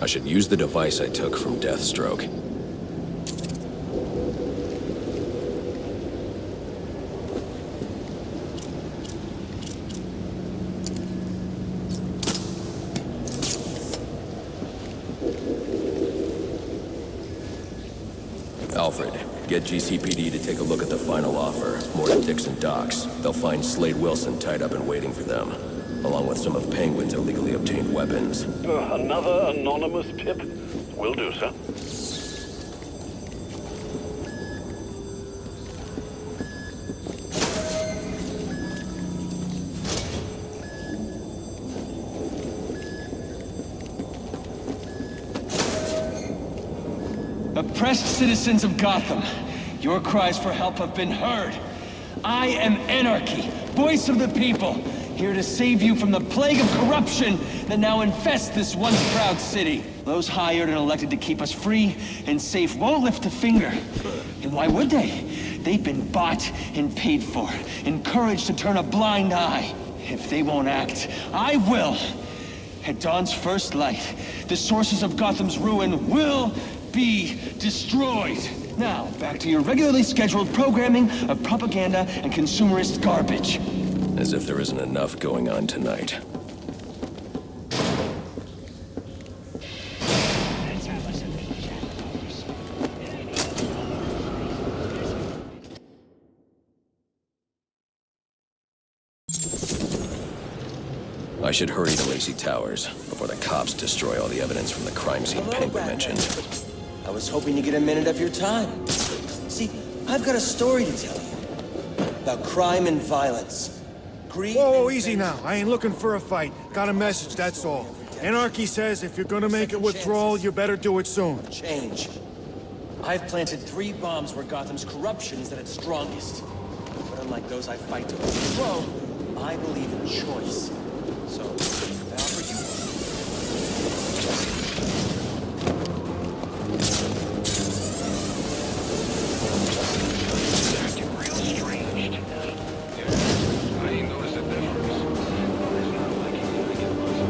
I should use the device I took from Deathstroke. Alfred, get GCPD to take a look at the final offer, more to Dixon Docks. They'll find Slade Wilson tied up and waiting for them, along with some of Penguin's illegally obtained weapons. Another anonymous tip? Will do, sir. Oppressed citizens of Gotham, your cries for help have been heard. I am Anarchy, voice of the people, here to save you from the plague of corruption that now infests this once proud city. Those hired and elected to keep us free and safe won't lift a finger. And why would they? They've been bought and paid for, encouraged to turn a blind eye. If they won't act, I will. At dawn's first light, the sources of Gotham's ruin will be destroyed. Now, back to your regularly scheduled programming of propaganda and consumerist garbage. As if there isn't enough going on tonight. I should hurry to Lacey Towers before the cops destroy all the evidence from the crime scene Penguin mentioned. I was hoping to get a minute of your time. See, I've got a story to tell you. About crime and violence. Greed. Whoa, easy now. I ain't looking for a fight. Got a message, that's all. Anarchy says if you're gonna make a withdrawal, you better do it soon. Change. I've planted 3 bombs where Gotham's corruption is at its strongest. But unlike those I fight to overthrow, I believe in choice. So, I offer you Acting real strange tonight. Yeah, I ain't noticed a difference. It's not like he's gonna get lost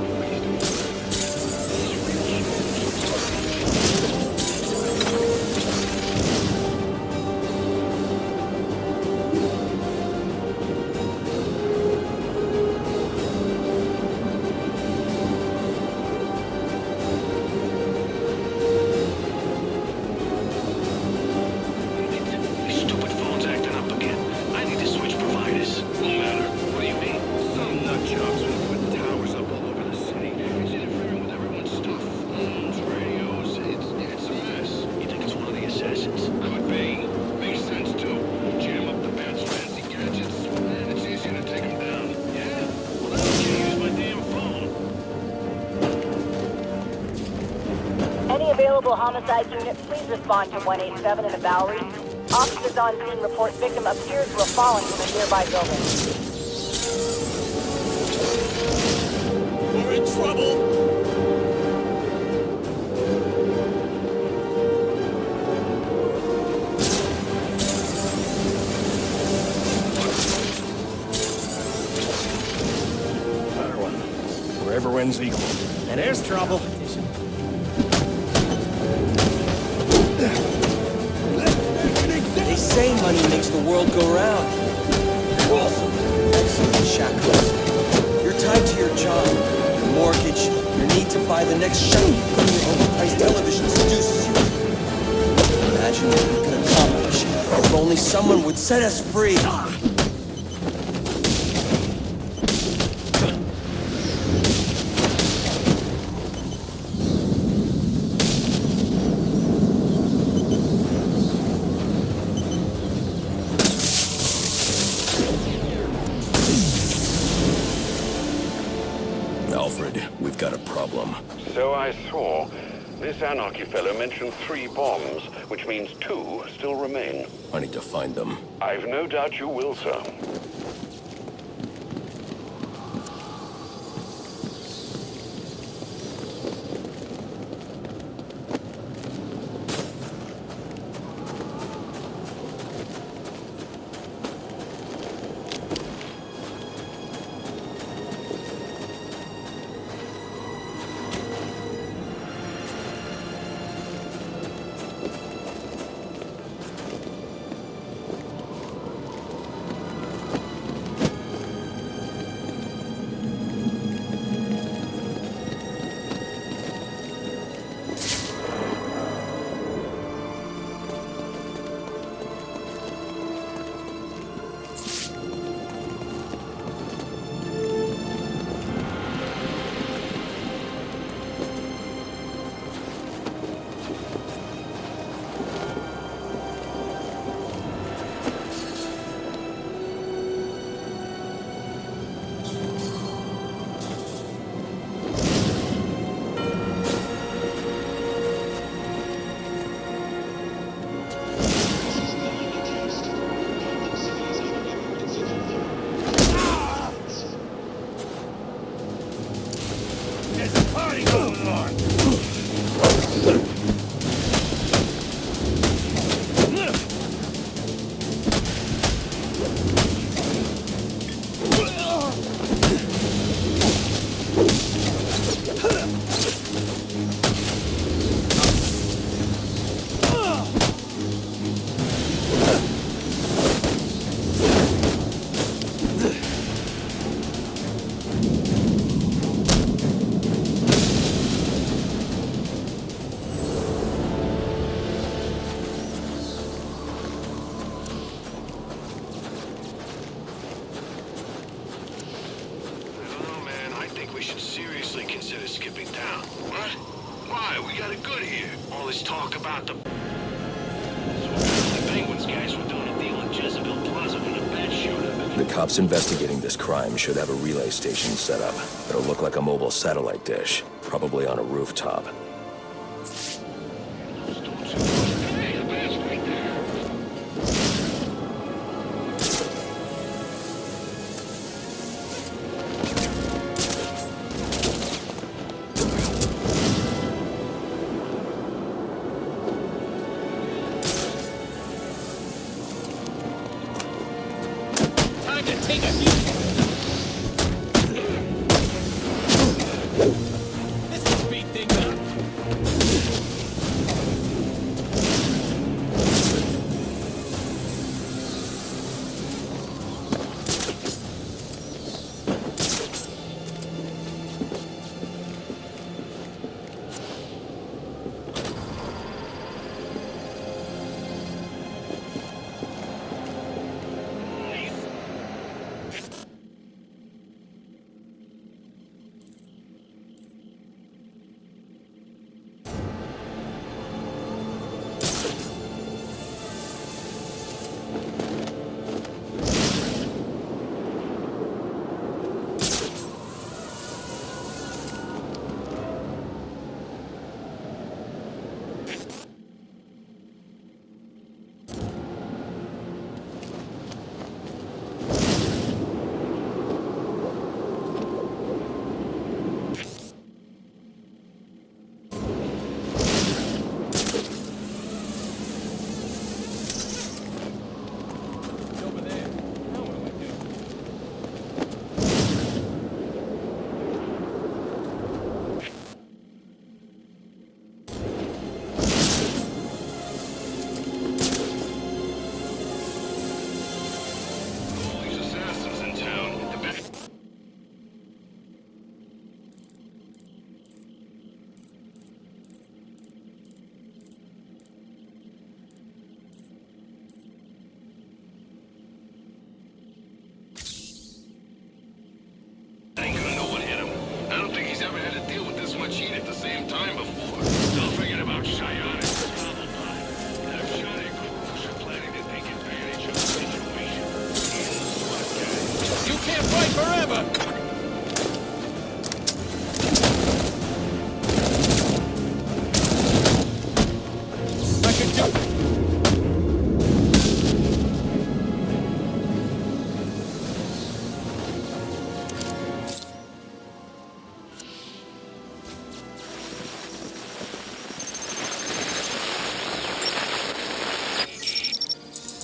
Available homicide unit, please respond to 187 in the Bowery. Officers on scene report victim appears to have fallen from a nearby building. We're in trouble! Another one. Wherever wins equal. And there's trouble. They say money makes the world go round. You're also excellent shackles. You're tied to your job, your mortgage, your need to buy the next shiny overpriced television seduces you. Imagine what we could accomplish if only someone would set us free. Alfred, we've got a problem. So I saw. This Anarchy fellow mentioned 3 bombs, which means 2 still remain. I need to find them. I've no doubt you will, sir. we got it good here. All this talk about the... So the Penguins guys were doing a deal in Jezebel Plaza when a bat showed up. The cops investigating this crime should have a relay station set up. It'll look like a mobile satellite dish, probably on a rooftop. Hey, the bat's right there. Time to take a hit. This will speed things up.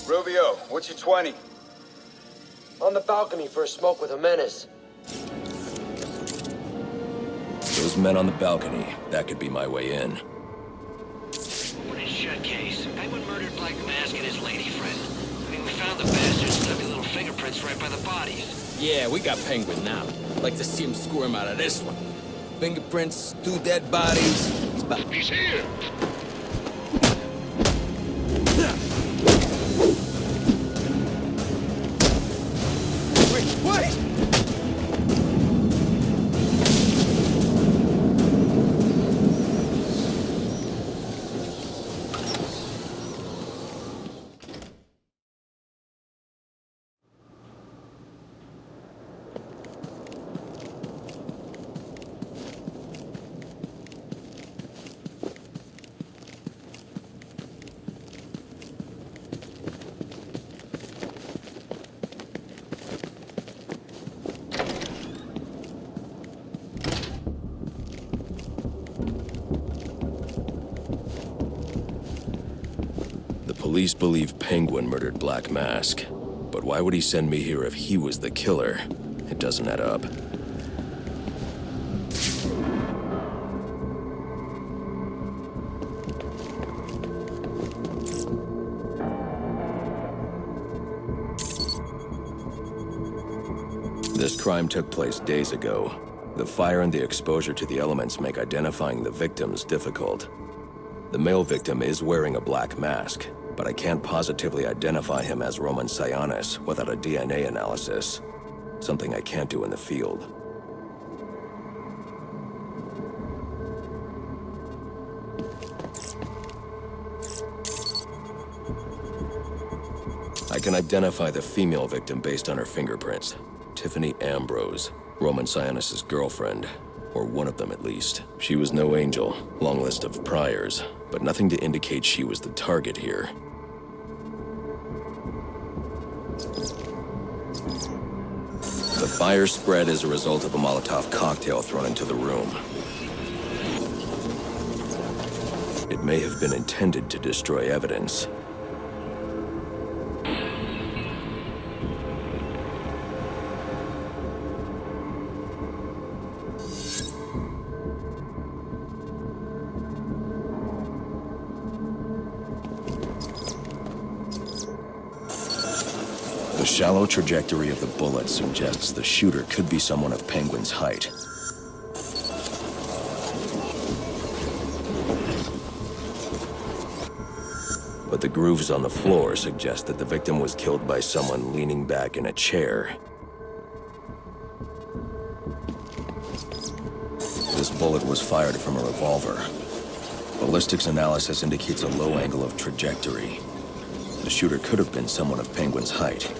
Rubio, what's your 20? On the balcony for a smoke with a menace. Those men on the balcony, that could be my way in. Open his shut case. Penguin murdered Black Mask and his lady friend. I mean, we found the bastard's stubby little fingerprints right by the bodies. Yeah, we got Penguin now. Like to see him squirm out of this one. Fingerprints, 2 dead bodies. He's here! Wait! Police believe Penguin murdered Black Mask. But why would he send me here if he was the killer? It doesn't add up. This crime took place days ago. The fire and the exposure to the elements make identifying the victims difficult. The male victim is wearing a black mask, but I can't positively identify him as Roman Sionis without a DNA analysis. Something I can't do in the field. I can identify the female victim based on her fingerprints. Tiffany Ambrose, Roman Sionis' girlfriend. Or one of them at least. She was no angel, long list of priors, but nothing to indicate she was the target here. The fire spread as a result of a Molotov cocktail thrown into the room. It may have been intended to destroy evidence. The shallow trajectory of the bullet suggests the shooter could be someone of Penguin's height. But the grooves on the floor suggest that the victim was killed by someone leaning back in a chair. This bullet was fired from a revolver. Ballistics analysis indicates a low angle of trajectory. The shooter could have been someone of Penguin's height,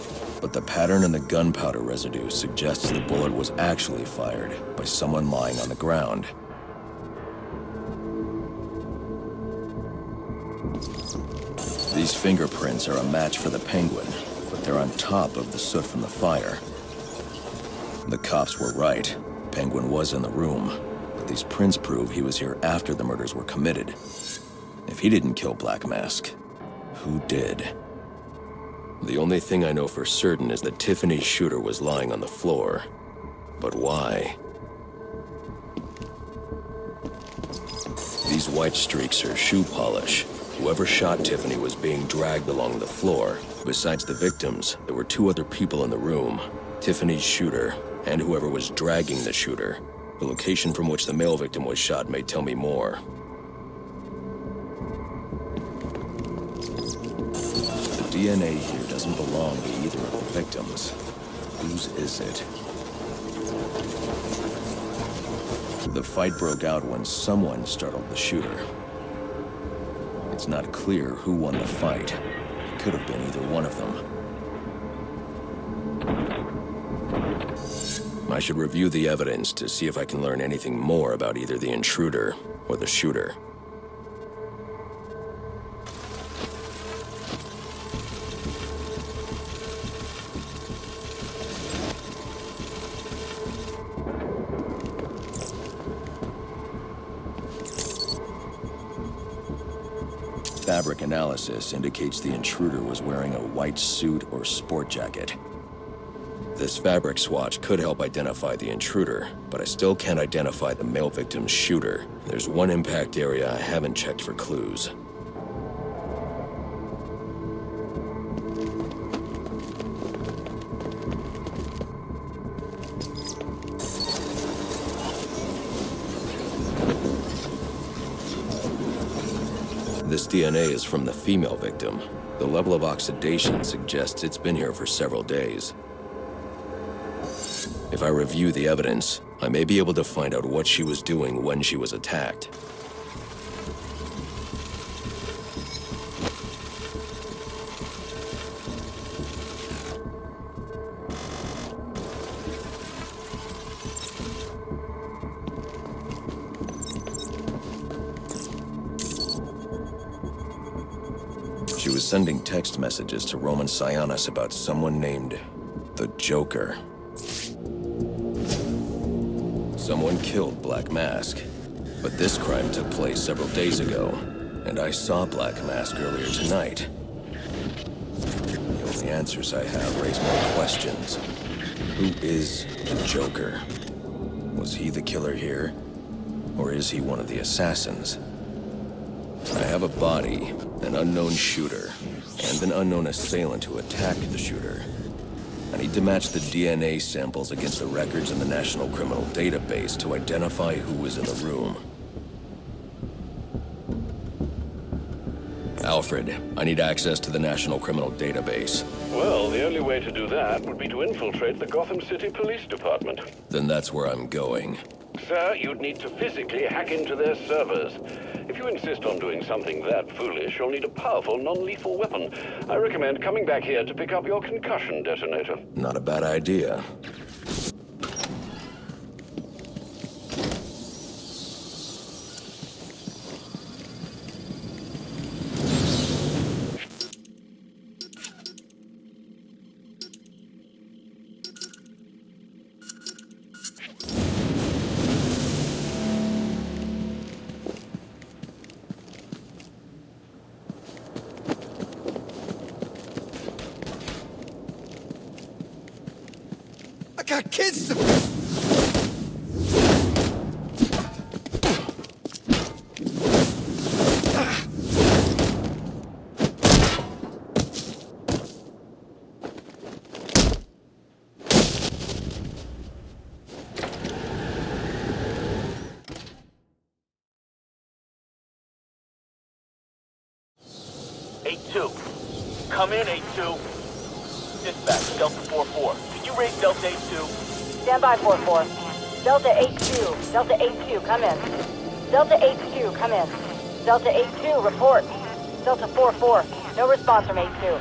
but the pattern in the gunpowder residue suggests the bullet was actually fired by someone lying on the ground. These fingerprints are a match for the Penguin, but they're on top of the soot from the fire. The cops were right. Penguin was in the room, but these prints prove he was here after the murders were committed. If he didn't kill Black Mask, who did? The only thing I know for certain is that Tiffany's shooter was lying on the floor. But why? These white streaks are shoe polish. Whoever shot Tiffany was being dragged along the floor. Besides the victims, there were two other people in the room. Tiffany's shooter, and whoever was dragging the shooter. The location from which the male victim was shot may tell me more. The DNA here doesn't belong to either of the victims. Whose is it? The fight broke out when someone startled the shooter. It's not clear who won the fight. It could have been either one of them. I should review the evidence to see if I can learn anything more about either the intruder or the shooter. Fabric analysis indicates the intruder was wearing a white suit or sport jacket. This fabric swatch could help identify the intruder, but I still can't identify the male victim's shooter. There's one impact area I haven't checked for clues. This DNA is from the female victim. The level of oxidation suggests it's been here for several days. If I review the evidence, I may be able to find out what she was doing when she was attacked. She was sending text messages to Roman Sionis about someone named the Joker. Someone killed Black Mask, but this crime took place several days ago, and I saw Black Mask earlier tonight. The only answers I have raise more questions. Who is the Joker? Was he the killer here, or is he one of the assassins? I have a body, an unknown shooter, and an unknown assailant who attacked the shooter. I need to match the DNA samples against the records in the National Criminal Database to identify who was in the room. Alfred, I need access to the National Criminal Database. Well, the only way to do that would be to infiltrate the Gotham City Police Department. Then that's where I'm going. Sir, you'd need to physically hack into their servers. If you insist on doing something that foolish, you'll need a powerful, non-lethal weapon. I recommend coming back here to pick up your concussion detonator. Not a bad idea. I got kids to... Come in, 8-2. Dispatch, Delta 4-4. Can you raise Delta 8-2? Stand by, 4-4. Delta 8-2. Delta 8-2, come in. Delta 8-2, come in. Delta 8-2, report. Delta 4-4, no response from 8-2.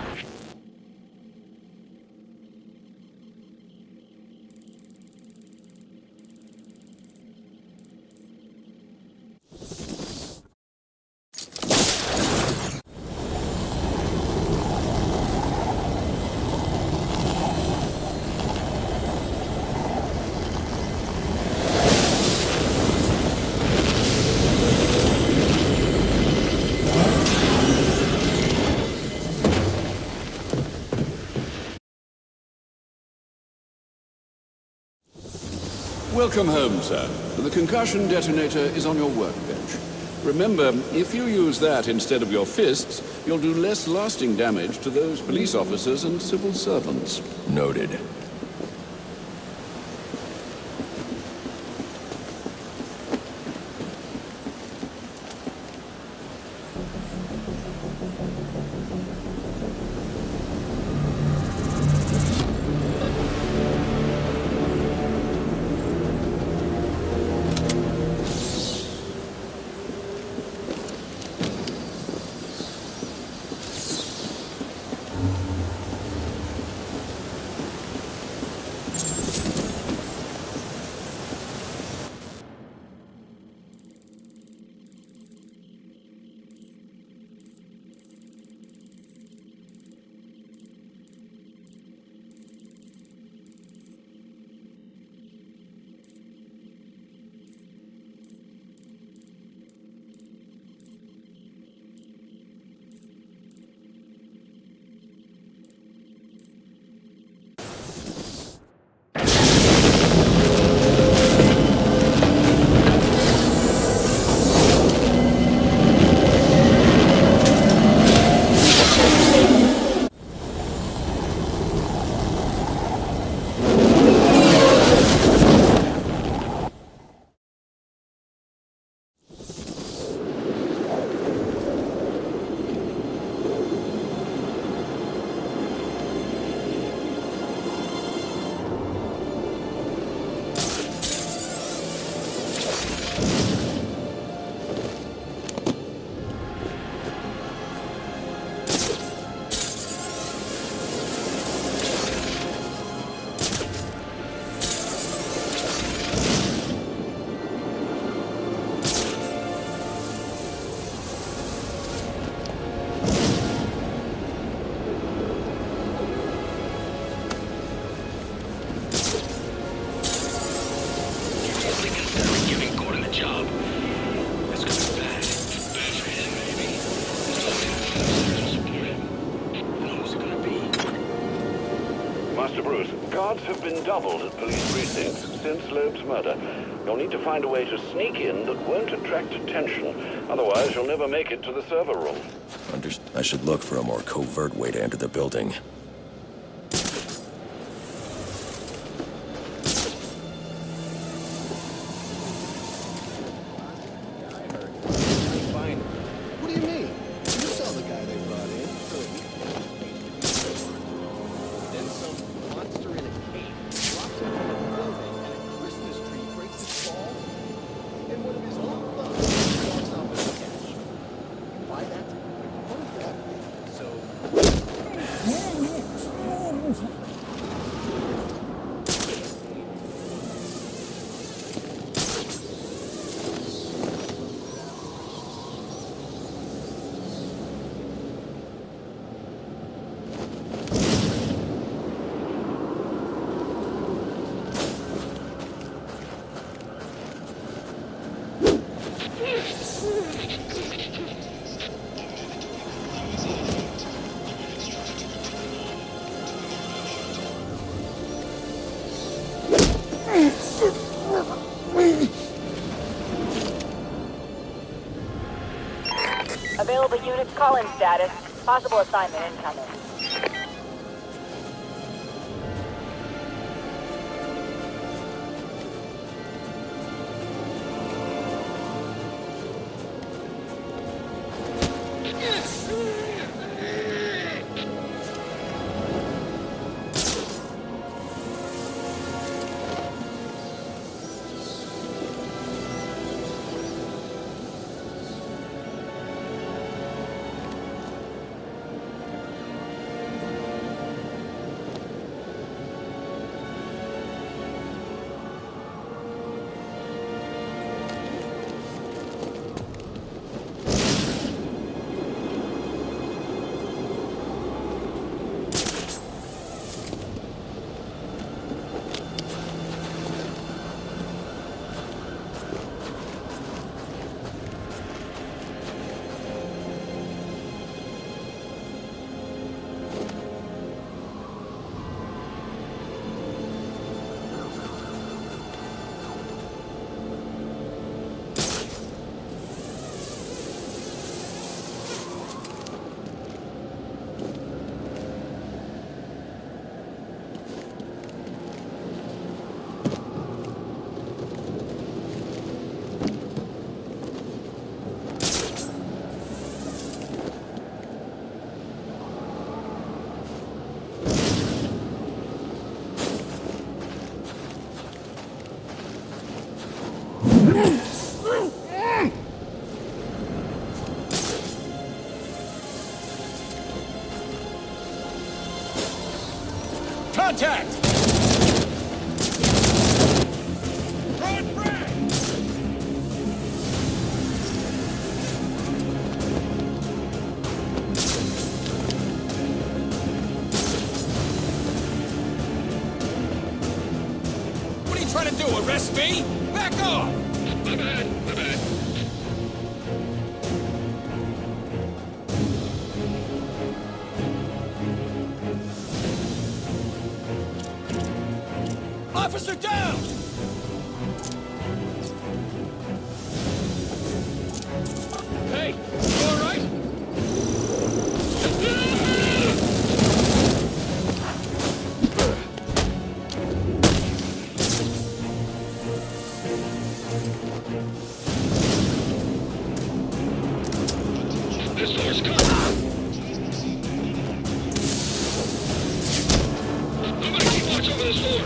Welcome home, sir. The concussion detonator is on your workbench. Remember, if you use that instead of your fists, you'll do less lasting damage to those police officers and civil servants. Noted. Guards have been doubled at police precincts since Loeb's murder. You'll need to find a way to sneak in that won't attract attention. Otherwise, you'll never make it to the server room. I should look for a more covert way to enter the building. What do you mean? You saw the guy they brought in. Then some monster in a cape drops him from a building and a Christmas tree breaks his fall. Available units, call-in status. Possible assignment incoming. Contact! What are you trying to do, arrest me? Back off! My bad, my bad. Officer down! Hey, you all right? This door's coming. I'm gonna keep watch over this door.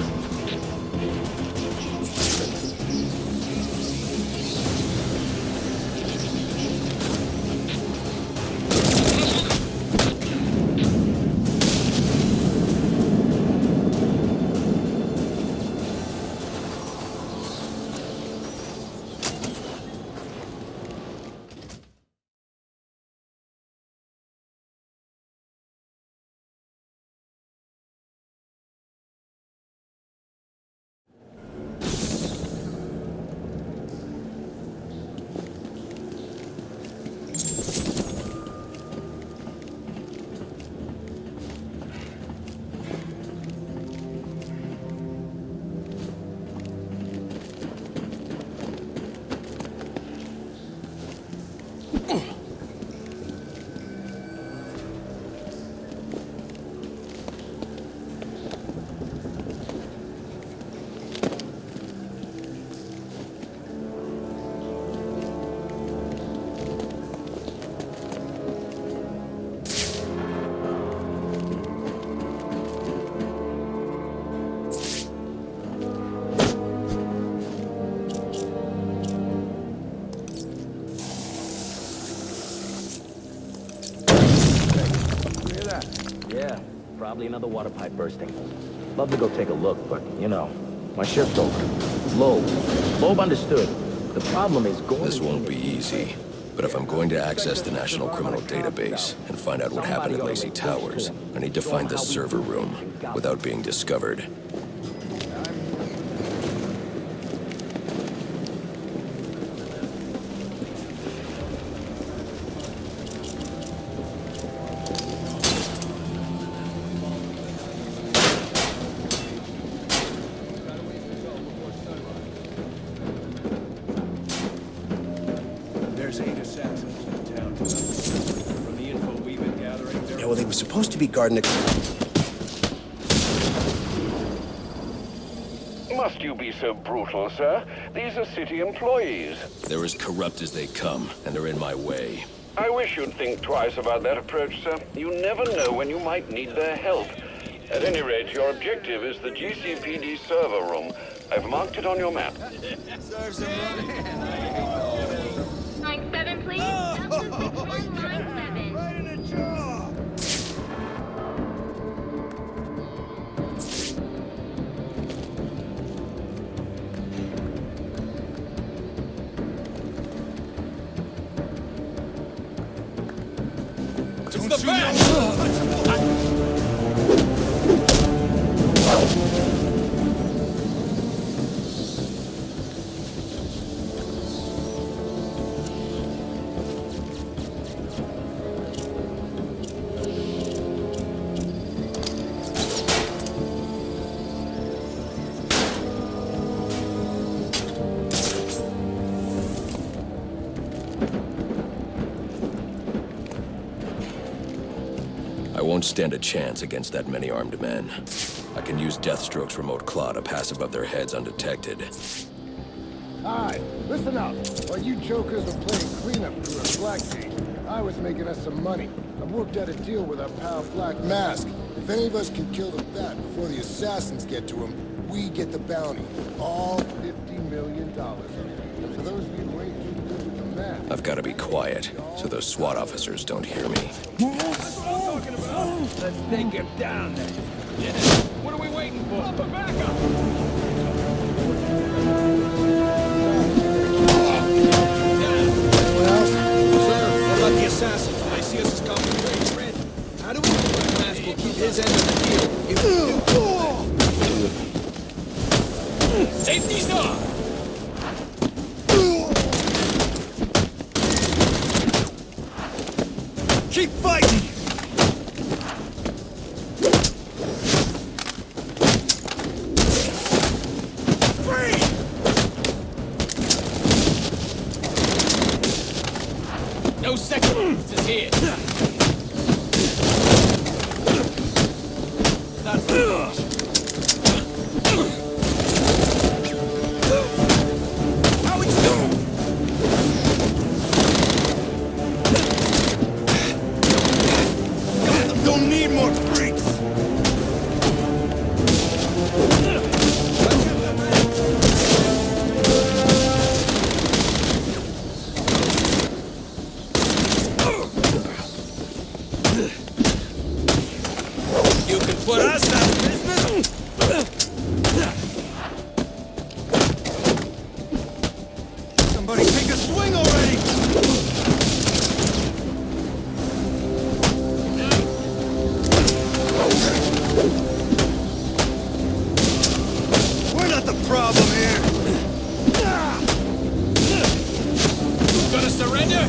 Yeah, probably another water pipe bursting. Love to go take a look, but, you know, my shift's over. Loeb understood. The problem is going... This won't be easy, but if I'm going to access the National Criminal Database and find out what happened at Lacey Towers, I need to find the server room without being discovered. There's 8 assassins in town tonight. From the info we've been gathering, Yeah, well, they were supposed to be guarding the... Must you be so brutal, sir? These are city employees. They're as corrupt as they come, and they're in my way. I wish you'd think twice about that approach, sir. You never know when you might need their help. At any rate, your objective is the GCPD server room. I've marked it on your map. 9-7, please. Delta 6197. Right in the jaw! It's the best! I won't stand a chance against that many armed men. I can use Deathstroke's remote claw to pass above their heads undetected. Alright, listen up. While you jokers were playing cleanup crew at Blackgate, I was making us some money. I've worked out a deal with our pal Black Mask. If any of us can kill the Bat before the assassins get to him, we get the bounty. All $50 million. And for those of you who ain't too good with the math... I've got to be quiet, so those SWAT officers don't hear me. Let's take him down then. Yeah. What are we waiting for? Back up! Anyone else? Sir, what about the assassins? When they see us as concentrated red, how do we know Black Mask will keep his end of the deal if we do? Safety's off! Keep fighting! No second. This is here. That's the How we doing? Don't need more freaks! You can put us out of business? Somebody take a swing already! We're not the problem here! Gonna surrender?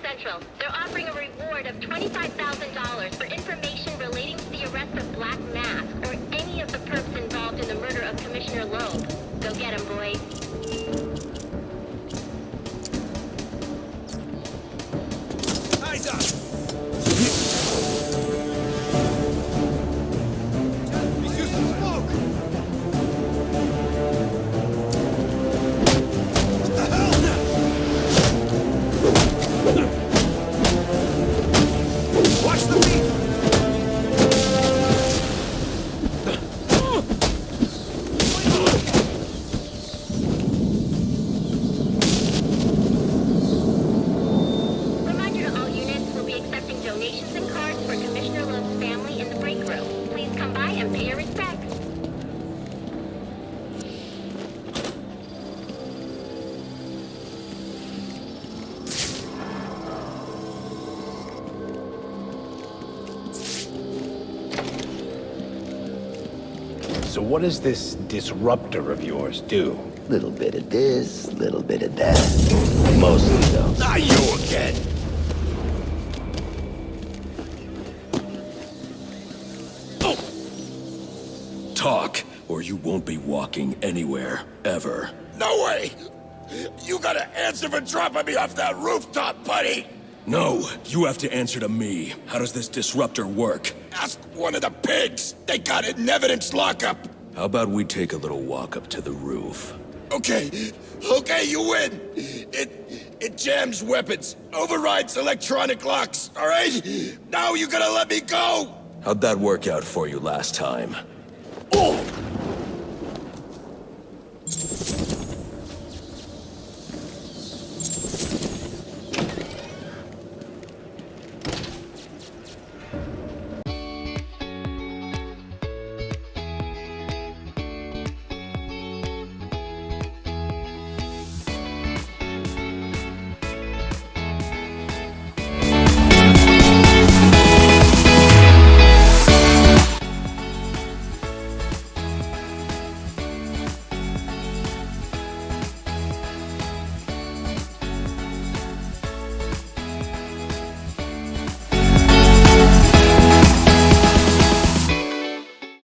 Central. They're offering a reward of $25,000 for information relating to the arrest of Black Mask or any of the perps involved in the murder of Commissioner Loeb. Go get him, boys. Eyes up! He's using smoke! What the hell? Watch the beat! So what does this disruptor of yours do? Little bit of this, little bit of that. Mostly, though. Not you again! Talk, or you won't be walking anywhere, ever. No way! You gotta answer for dropping me off that rooftop, buddy! No, you have to answer to me. How does this disruptor work? Ask one of the pigs! They got it in evidence lockup! How about we take a little walk up to the roof? Okay, you win! It jams weapons, overrides electronic locks, alright? Now you gotta let me go! How'd that work out for you last time?